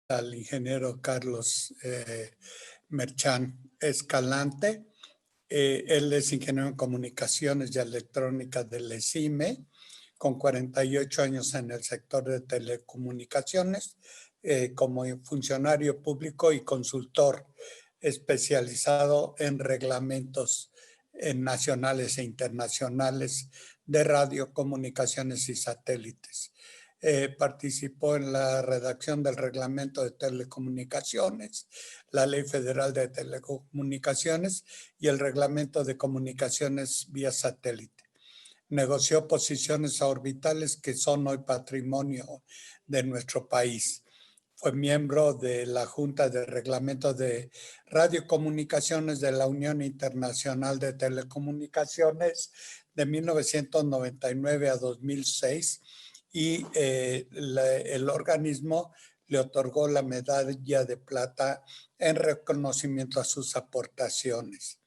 al ingeniero Carlos Merchán Escalante. Él es ingeniero en comunicaciones y electrónica del ESIME, con 48 años en el sector de telecomunicaciones, como funcionario público y consultor especializado en reglamentos nacionales e internacionales de radiocomunicaciones y satélites. Participó en la redacción del reglamento de telecomunicaciones, la Ley Federal de Telecomunicaciones y el reglamento de comunicaciones vía satélite. Negoció posiciones orbitales que son hoy patrimonio de nuestro país. Fue miembro de la Junta de Reglamento de Radiocomunicaciones de la Unión Internacional de Telecomunicaciones de 1999 a 2006 y el organismo le otorgó la medalla de plata en reconocimiento a sus aportaciones.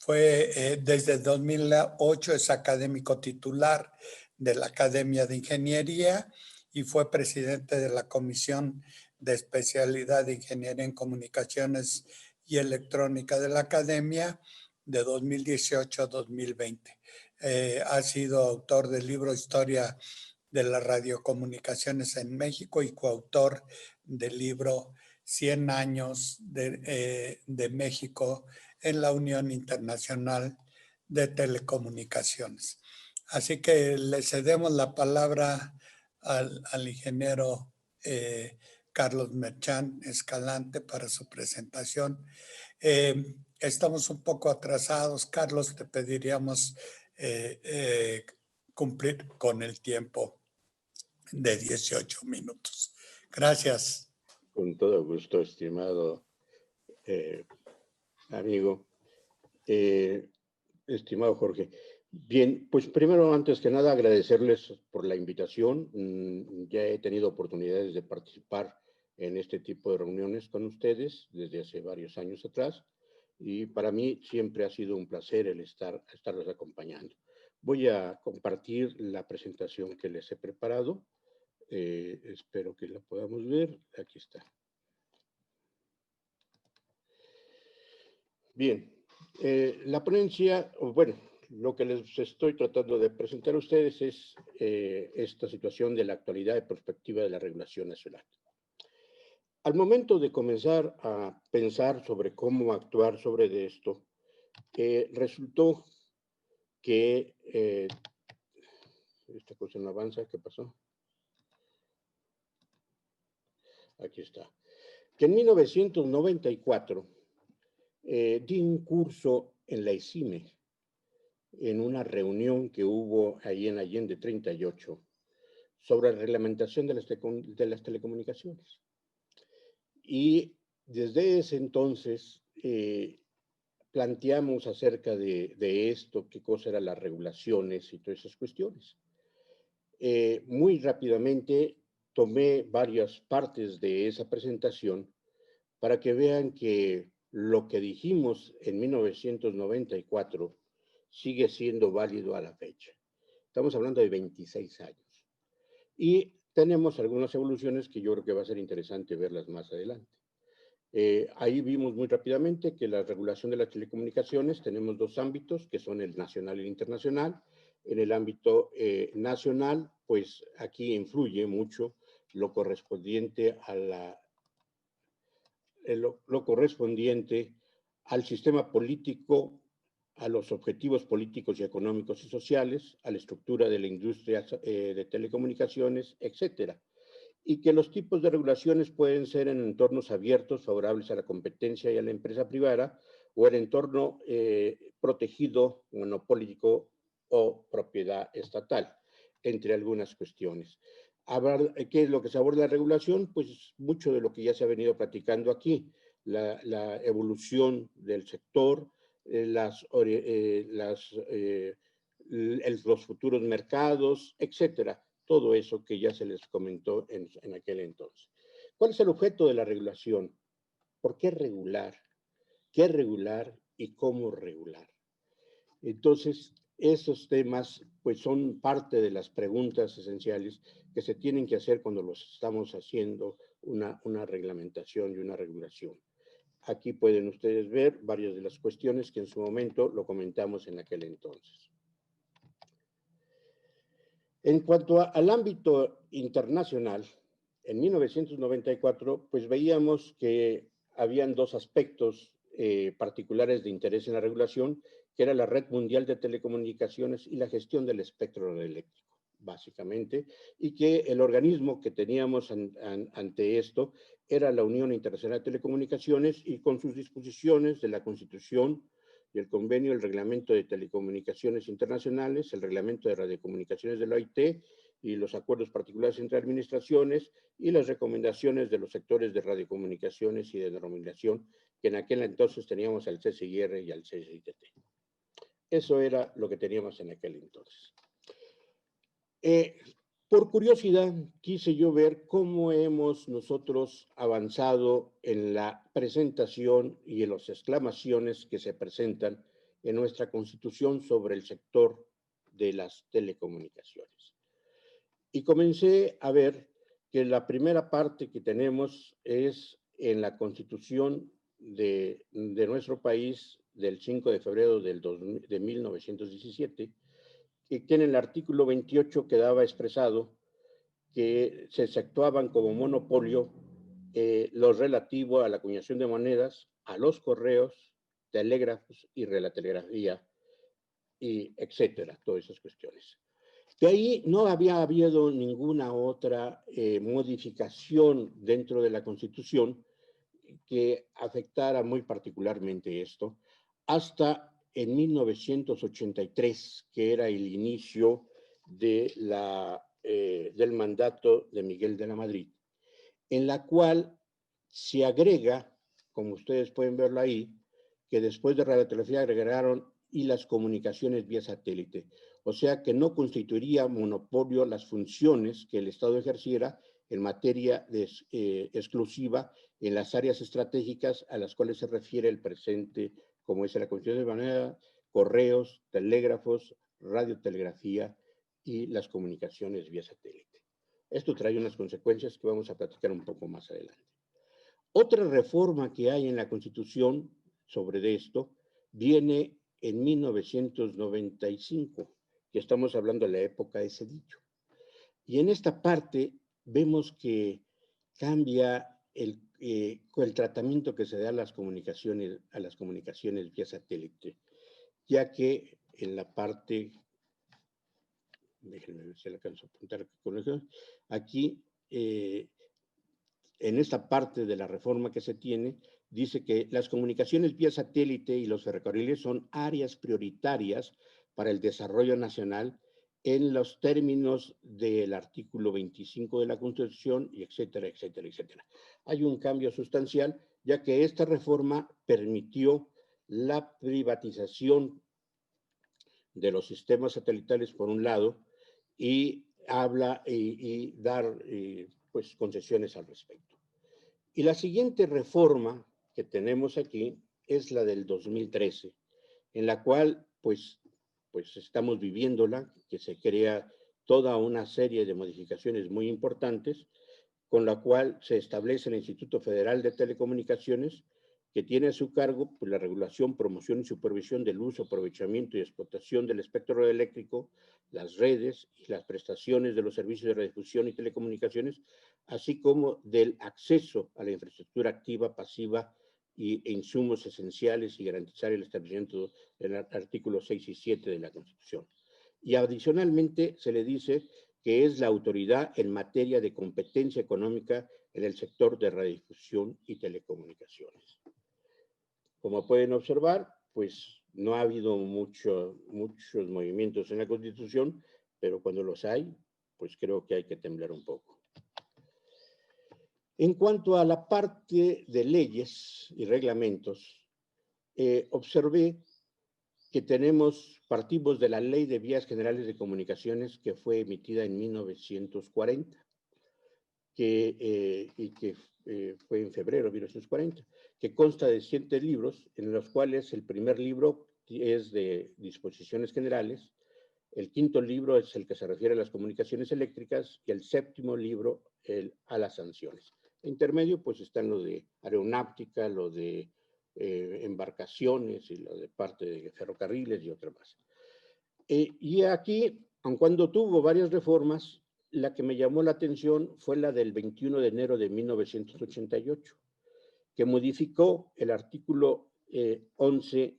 Desde 2008 es académico titular de la Academia de Ingeniería y fue presidente de la Comisión de Especialidad de Ingeniería en Comunicaciones y Electrónica de la Academia de 2018 a 2020. Ha sido autor del libro Historia de las Radiocomunicaciones en México y coautor del libro 100 años de México en la Unión Internacional de Telecomunicaciones. Así que le cedemos la palabra al ingeniero Carlos Merchán Escalante para su presentación. Estamos un poco atrasados, Carlos, te pediríamos cumplir con el tiempo de 18 minutos. Gracias. Con todo gusto, estimado amigo, estimado Jorge. Bien, pues primero, antes que nada, agradecerles por la invitación. Ya he tenido oportunidades de participar en este tipo de reuniones con ustedes desde hace varios años atrás y para mí siempre ha sido un placer el estarlos acompañando. Voy a compartir la presentación que les he preparado. Espero que la podamos ver. Aquí está. Bien, la ponencia, bueno, lo que les estoy tratando de presentar a ustedes es esta situación de la actualidad y perspectiva de la regulación nacional. Al momento de comenzar a pensar sobre cómo actuar sobre esto, resultó que esta cosa no avanza. ¿Qué pasó? Aquí está. Que en 1994 di un curso en la ESIME, en una reunión que hubo ahí en Allende 38, sobre la reglamentación de las telecomunicaciones. Y desde ese entonces planteamos acerca de esto, qué cosa eran las regulaciones y todas esas cuestiones. Muy rápidamente tomé varias partes de esa presentación para que vean que lo que dijimos en 1994 sigue siendo válido a la fecha. Estamos hablando de 26 años. Y tenemos algunas evoluciones que yo creo que va a ser interesante verlas más adelante. Ahí vimos muy rápidamente que la regulación de las telecomunicaciones tenemos dos ámbitos, que son el nacional y el internacional. En el ámbito nacional, pues aquí influye mucho lo correspondiente a lo correspondiente al sistema político, a los objetivos políticos y económicos y sociales, a la estructura de la industria de telecomunicaciones, etcétera. Y que los tipos de regulaciones pueden ser en entornos abiertos, favorables a la competencia y a la empresa privada, o en entorno protegido, monopólico o propiedad estatal, entre algunas cuestiones. ¿Qué es lo que se aborda la regulación? Pues mucho de lo que ya se ha venido platicando aquí, la evolución del sector, los futuros mercados, etcétera. Todo eso que ya se les comentó en aquel entonces. ¿Cuál es el objeto de la regulación? ¿Por qué regular? ¿Qué regular y cómo regular? Entonces, esos temas pues son parte de las preguntas esenciales que se tienen que hacer cuando los estamos haciendo una reglamentación y una regulación. Aquí pueden ustedes ver varias de las cuestiones que en su momento lo comentamos en aquel entonces. En cuanto al ámbito internacional, en 1994, pues veíamos que habían dos aspectos particulares de interés en la regulación, que era la Red Mundial de Telecomunicaciones y la gestión del espectro radioeléctrico, básicamente, y que el organismo que teníamos ante esto era la Unión Internacional de Telecomunicaciones y con sus disposiciones de la Constitución y el convenio, el Reglamento de Telecomunicaciones Internacionales, el Reglamento de Radiocomunicaciones de la OIT y los acuerdos particulares entre administraciones y las recomendaciones de los sectores de radiocomunicaciones y de denominación, que en aquel entonces teníamos al CCIR y al CCITT. Eso era lo que teníamos en aquel entonces. Por curiosidad, quise yo ver cómo hemos nosotros avanzado en la presentación y en las exclamaciones que se presentan en nuestra Constitución sobre el sector de las telecomunicaciones. Y comencé a ver que la primera parte que tenemos es en la Constitución de nuestro país del 5 de febrero de 1917, que en el artículo 28 quedaba expresado que se efectuaban como monopolio lo relativo a la acuñación de monedas, a los correos, telégrafos y relatelegrafía, y etcétera, todas esas cuestiones. De ahí no había habido ninguna otra modificación dentro de la Constitución que afectara muy particularmente esto, hasta en 1983, que era el inicio de del mandato de Miguel de la Madrid, en la cual se agrega, como ustedes pueden verlo ahí, que después de radiotelevisión agregaron y las comunicaciones vía satélite. O sea que no constituiría monopolio las funciones que el Estado ejerciera en materia exclusiva en las áreas estratégicas a las cuales se refiere el presente, como es la Constitución de manera, correos, telégrafos, radiotelegrafía y las comunicaciones vía satélite. Esto trae unas consecuencias que vamos a platicar un poco más adelante. Otra reforma que hay en la Constitución sobre esto viene en 1995, que estamos hablando de la época de Zedillo. Y en esta parte vemos que cambia el tratamiento que se da a las comunicaciones vía satélite, ya que en la parte, déjenme ver si le alcanzo a apuntar aquí, en esta parte de la reforma que se tiene, dice que las comunicaciones vía satélite y los ferrocarriles son áreas prioritarias para el desarrollo nacional en los términos del artículo 25 de la Constitución, y etcétera, etcétera, etcétera. Hay un cambio sustancial, ya que esta reforma permitió la privatización de los sistemas satelitales, por un lado, y habla y dar pues concesiones al respecto. Y la siguiente reforma que tenemos aquí es la del 2013, en la cual pues estamos viviéndola, que se crea toda una serie de modificaciones muy importantes, con la cual se establece el Instituto Federal de Telecomunicaciones, que tiene a su cargo pues, la regulación, promoción y supervisión del uso, aprovechamiento y explotación del espectro radioeléctrico, las redes y las prestaciones de los servicios de radiodifusión y telecomunicaciones, así como del acceso a la infraestructura activa, pasiva e insumos esenciales y garantizar el establecimiento del artículo 6 y 7 de la Constitución. Y adicionalmente se le dice que es la autoridad en materia de competencia económica en el sector de radiodifusión y telecomunicaciones. Como pueden observar, pues no ha habido muchos movimientos en la Constitución, pero cuando los hay, pues creo que hay que temblar un poco. En cuanto a la parte de leyes y reglamentos, observé que partimos de la Ley de Vías Generales de Comunicaciones que fue emitida en 1940, y que fue en febrero de 1940, que consta de 7 libros, en los cuales el primer libro es de disposiciones generales, El quinto libro es el que se refiere a las comunicaciones eléctricas y el séptimo libro a las sanciones. En intermedio, pues están lo de aeronáutica, lo de embarcaciones y lo de parte de ferrocarriles y otra más. Y aquí, aun cuando tuvo varias reformas, la que me llamó la atención fue la del 21 de enero de 1988, que modificó el artículo 11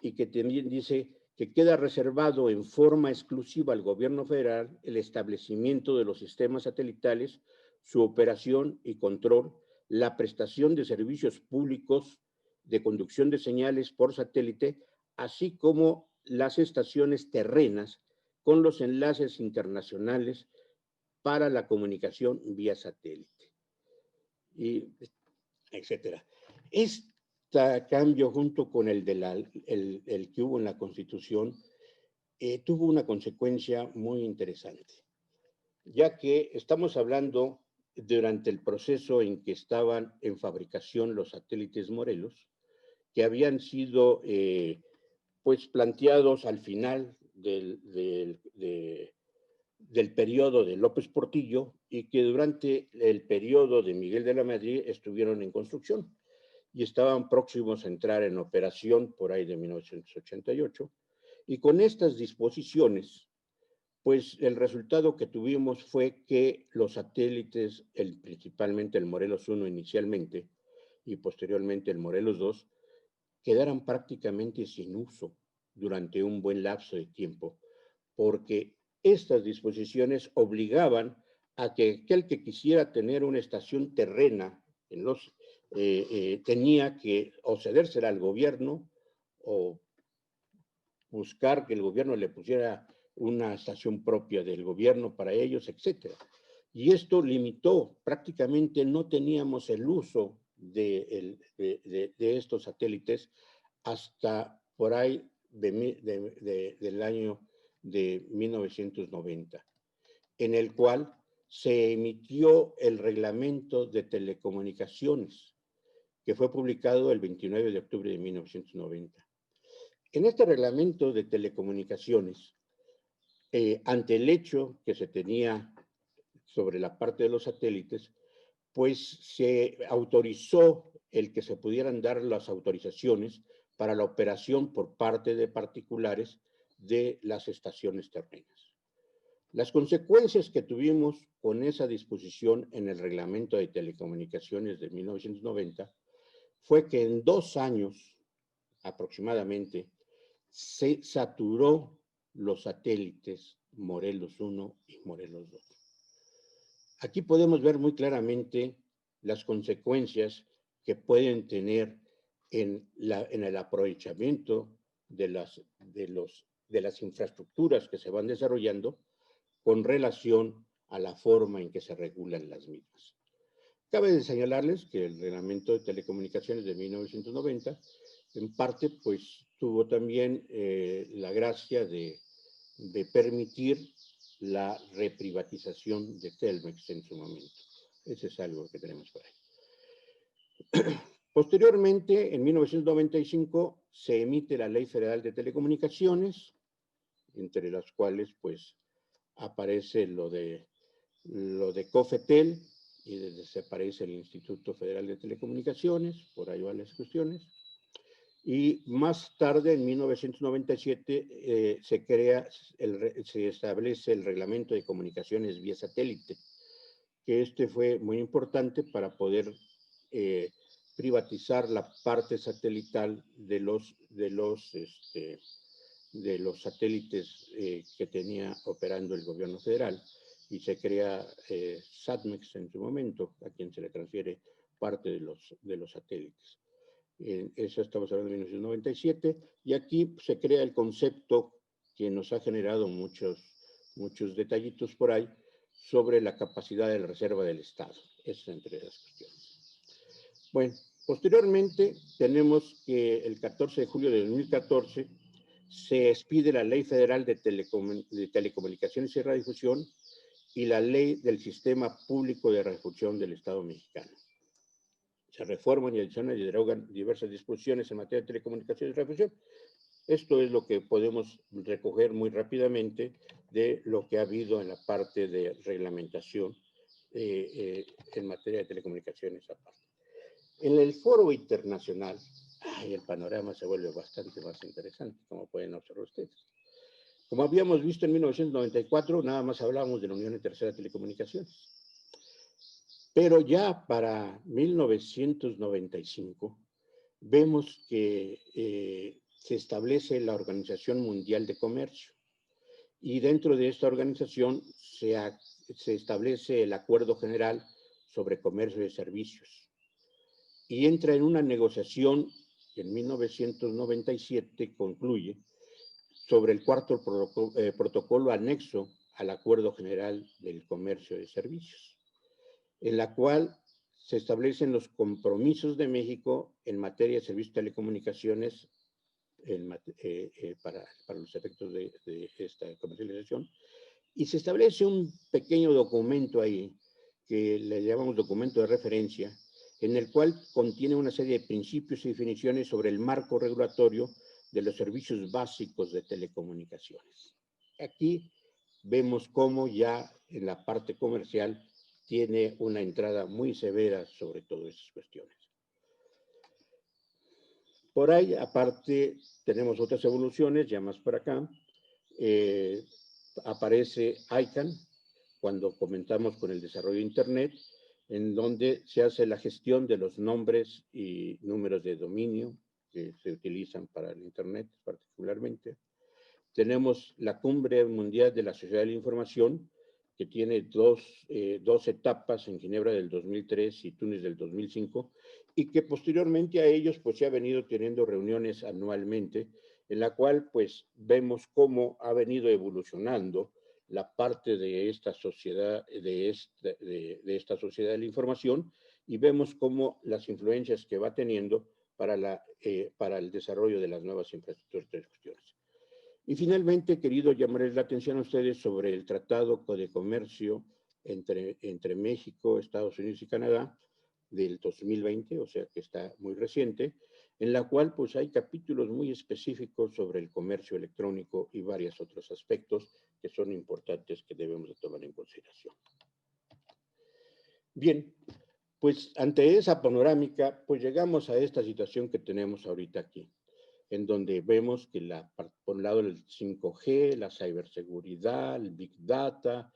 y que también dice que queda reservado en forma exclusiva al gobierno federal el establecimiento de los sistemas satelitales, su operación y control, la prestación de servicios públicos de conducción de señales por satélite, así como las estaciones terrenas con los enlaces internacionales para la comunicación vía satélite, y etcétera. Este cambio, junto con el que hubo en la Constitución, tuvo una consecuencia muy interesante, ya que estamos hablando durante el proceso en que estaban en fabricación los satélites Morelos, que habían sido pues planteados al final del periodo de López Portillo y que durante el periodo de Miguel de la Madrid estuvieron en construcción y estaban próximos a entrar en operación por ahí de 1988. Y con estas disposiciones, pues el resultado que tuvimos fue que los satélites, principalmente el Morelos 1 inicialmente y posteriormente el Morelos 2, quedaran prácticamente sin uso durante un buen lapso de tiempo, porque estas disposiciones obligaban a que aquel que quisiera tener una estación terrena tenía que o cedérsela al gobierno o buscar que el gobierno le pusiera una estación propia del gobierno para ellos, etc. Y esto limitó, prácticamente no teníamos el uso de estos satélites hasta por ahí del año de 1990, en el cual se emitió el reglamento de telecomunicaciones, que fue publicado el 29 de octubre de 1990. En este reglamento de telecomunicaciones, ante el hecho que se tenía sobre la parte de los satélites, pues se autorizó el que se pudieran dar las autorizaciones para la operación por parte de particulares de las estaciones terrenas. Las consecuencias que tuvimos con esa disposición en el reglamento de telecomunicaciones de 1990 fue que en 2 años aproximadamente se saturó los satélites Morelos 1 y Morelos 2. Aquí podemos ver muy claramente las consecuencias que pueden tener en el aprovechamiento de las infraestructuras que se van desarrollando con relación a la forma en que se regulan las mismas. Cabe señalarles que el reglamento de telecomunicaciones de 1990, en parte, pues tuvo también la gracia de permitir la reprivatización de Telmex en su momento. Ese es algo que tenemos por ahí. Posteriormente, en 1995, se emite la Ley Federal de Telecomunicaciones, entre las cuales, pues, aparece lo de COFETEL, y desde se aparece el Instituto Federal de Telecomunicaciones, por ahí van las cuestiones. Y más tarde, en 1997, se establece el Reglamento de Comunicaciones vía satélite, que fue muy importante para poder privatizar la parte satelital de los satélites que tenía operando el gobierno federal, y se crea SatMex en su momento, a quien se le transfiere parte de los satélites. Eso estamos hablando de 1997, y aquí se crea el concepto que nos ha generado muchos detallitos por ahí sobre la capacidad de reserva del Estado. Eso entre las cuestiones. Bueno, posteriormente tenemos que el 14 de julio de 2014 se expide la Ley Federal de Telecomunicaciones y Radiodifusión y la Ley del Sistema Público de Radiodifusión del Estado mexicano. Se reforman y adicionan y derogan diversas disposiciones en materia de telecomunicaciones y radiodifusión, Esto es lo que podemos recoger muy rápidamente de lo que ha habido en la parte de reglamentación en materia de telecomunicaciones aparte. En el foro internacional, el panorama se vuelve bastante más interesante, como pueden observar ustedes. Como habíamos visto en 1994, nada más hablábamos de la Unión Internacional de Telecomunicaciones. Pero ya para 1995 vemos que se establece la Organización Mundial de Comercio y dentro de esta organización se establece el Acuerdo General sobre Comercio de Servicios y entra en una negociación que en 1997 concluye sobre el cuarto protocolo anexo al Acuerdo General del Comercio de Servicios, en la cual se establecen los compromisos de México en materia de servicios de telecomunicaciones para los efectos de esta comercialización, y se establece un pequeño documento ahí, que le llamamos documento de referencia, en el cual contiene una serie de principios y definiciones sobre el marco regulatorio de los servicios básicos de telecomunicaciones. Aquí vemos cómo ya en la parte comercial tiene una entrada muy severa sobre todas esas cuestiones. Por ahí, aparte, tenemos otras evoluciones, ya más por acá. Aparece ICANN, cuando comentamos con el desarrollo de Internet, en donde se hace la gestión de los nombres y números de dominio que se utilizan para el Internet particularmente. Tenemos la Cumbre Mundial de la Sociedad de la Información, que tiene dos etapas en Ginebra del 2003 y Túnez del 2005, y que posteriormente a ellos pues se ha venido teniendo reuniones anualmente, en la cual pues vemos cómo ha venido evolucionando la parte de esta sociedad, de esta sociedad de la información, y vemos cómo las influencias que va teniendo para el desarrollo de las nuevas infraestructuras de cuestiones. Y finalmente, querido llamarles la atención a ustedes sobre el Tratado de Comercio entre México, Estados Unidos y Canadá del 2020, o sea que está muy reciente, en la cual pues hay capítulos muy específicos sobre el comercio electrónico y varios otros aspectos que son importantes que debemos de tomar en consideración. Bien, pues ante esa panorámica, pues llegamos a esta situación que tenemos ahorita aquí, en donde vemos que por un lado el 5G, la ciberseguridad, el Big Data,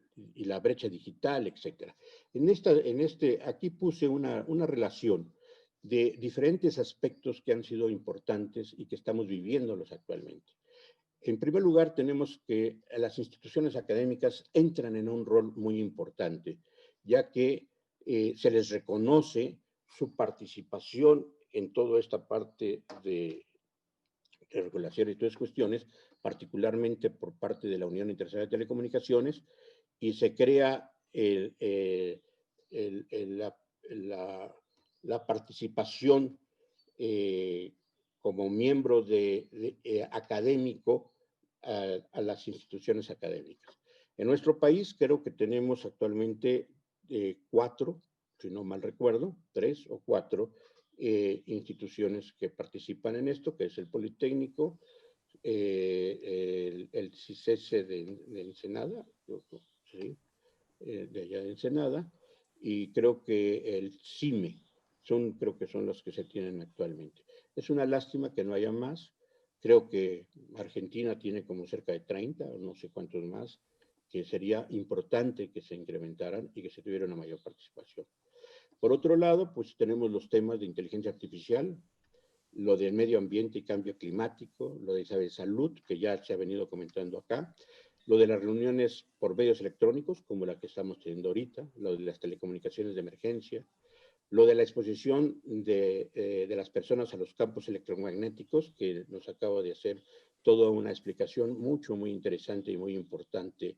y la brecha digital, etc. Aquí puse una relación de diferentes aspectos que han sido importantes y que estamos viviéndolos actualmente. En primer lugar, tenemos que las instituciones académicas entran en un rol muy importante, ya que se les reconoce su participación en toda esta parte de regulación y todas cuestiones, particularmente por parte de la Unión Internacional de Telecomunicaciones, y se crea la participación como miembro académico a las instituciones académicas. En nuestro país creo que tenemos actualmente 4, si no mal recuerdo, 3 o 4 instituciones que participan en esto, que es el Politécnico, el CICESE de Ensenada, ¿sí? De allá de Ensenada, y creo que el CIME, creo que son los que se tienen actualmente. Es una lástima que no haya más. Creo que Argentina tiene como cerca de 30, o no sé cuántos más, que sería importante que se incrementaran y que se tuviera una mayor participación. Por otro lado, pues tenemos los temas de inteligencia artificial, lo del medio ambiente y cambio climático, lo de salud, que ya se ha venido comentando acá, lo de las reuniones por medios electrónicos, como la que estamos teniendo ahorita, lo de las telecomunicaciones de emergencia, lo de la exposición de las personas a los campos electromagnéticos, que nos acaba de hacer toda una explicación muy interesante y muy importante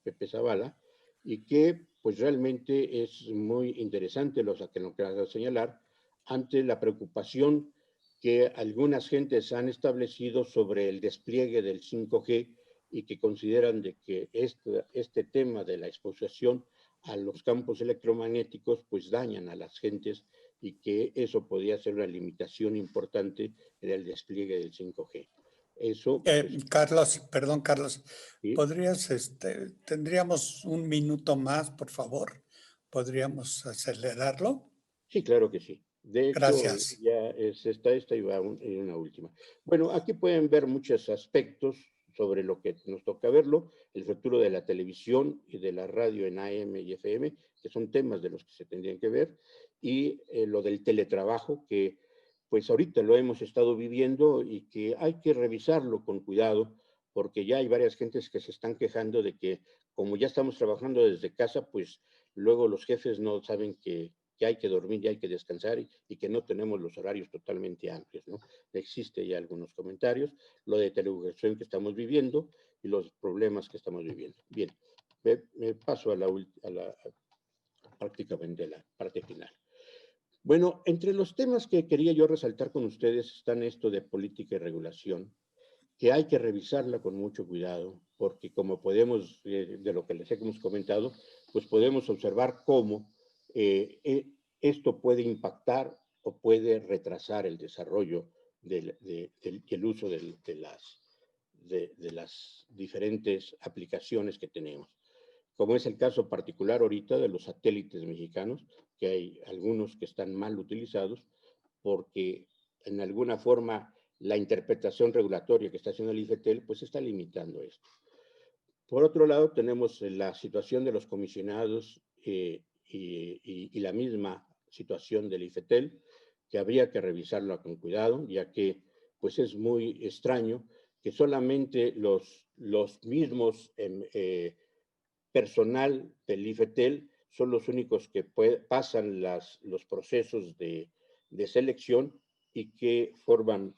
Pepe Zavala, y que pues realmente es muy interesante lo que nos queda señalar ante la preocupación que algunas gentes han establecido sobre el despliegue del 5G y que consideran de que este tema de la exposición a los campos electromagnéticos, pues dañan a las gentes y que eso podría ser una limitación importante en el despliegue del 5G. Eso, pues, Carlos, perdón, Carlos, ¿sí? ¿podrías, tendríamos un minuto más, por favor? ¿Podríamos acelerarlo? Sí, claro que sí. De hecho, Gracias. ya es esta y va en una última. Bueno, aquí pueden ver muchos aspectos sobre lo que nos toca verlo, el futuro de la televisión y de la radio en AM y FM, que son temas de los que se tendrían que ver, y lo del teletrabajo, que pues ahorita lo hemos estado viviendo y que hay que revisarlo con cuidado, porque ya hay varias gentes que se están quejando de que como ya estamos trabajando desde casa, pues luego los jefes no saben que hay que dormir y hay que descansar y que no tenemos los horarios totalmente amplios, ¿no? Existe ya algunos comentarios, lo de teleeducación que estamos viviendo y los problemas que estamos viviendo. Bien, me paso prácticamente a la parte final. Bueno, entre los temas que quería yo resaltar con ustedes están esto de política y regulación, que hay que revisarla con mucho cuidado, porque como podemos, de lo que les hemos comentado, pues podemos observar cómo esto puede impactar o puede retrasar el desarrollo del uso de las diferentes aplicaciones que tenemos. Como es el caso particular ahorita de los satélites mexicanos, que hay algunos que están mal utilizados porque en alguna forma la interpretación regulatoria que está haciendo el IFETEL pues está limitando esto. Por otro lado, tenemos la situación de los comisionados y la misma situación del IFETEL, que habría que revisarla con cuidado, ya que pues es muy extraño que solamente los mismos personal del IFETEL son los únicos que pasan los procesos de selección y que forman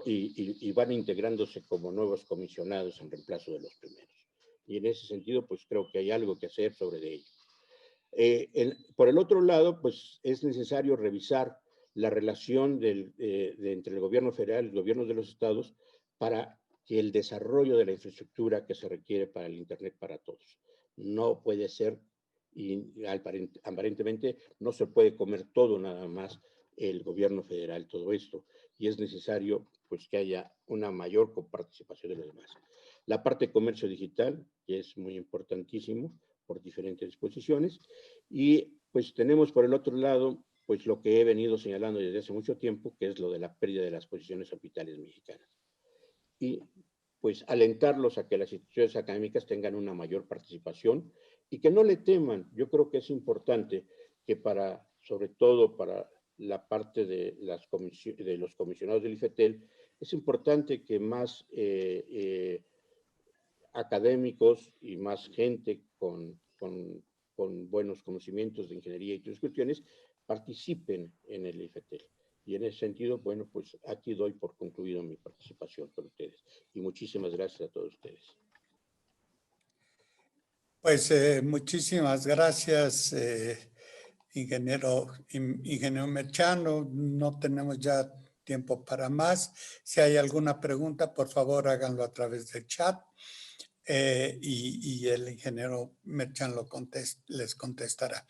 y van integrándose como nuevos comisionados en reemplazo de los primeros. Y en ese sentido, pues creo que hay algo que hacer sobre ello. Por el otro lado, pues es necesario revisar la relación entre el gobierno federal y los gobiernos de los estados para que el desarrollo de la infraestructura que se requiere para el Internet para todos. No puede ser, y aparentemente no se puede comer todo nada más el gobierno federal, todo esto, y es necesario pues que haya una mayor coparticipación de los demás. La parte de comercio digital, que es muy importantísimo por diferentes disposiciones, y pues tenemos por el otro lado pues lo que he venido señalando desde hace mucho tiempo, que es lo de la pérdida de las posiciones orbitales mexicanas. Y pues alentarlos a que las instituciones académicas tengan una mayor participación y que no le teman. Yo creo que es importante que sobre todo para la parte de los comisionados del IFETEL, es importante que más académicos y más gente con buenos conocimientos de ingeniería y otras cuestiones participen en el IFETEL. Y en ese sentido, bueno, pues aquí doy por concluido mi participación con ustedes. Y muchísimas gracias a todos ustedes. Pues muchísimas gracias, ingeniero Merchano. No tenemos ya tiempo para más. Si hay alguna pregunta, por favor, háganlo a través del chat. Y el ingeniero Merchan les contestará.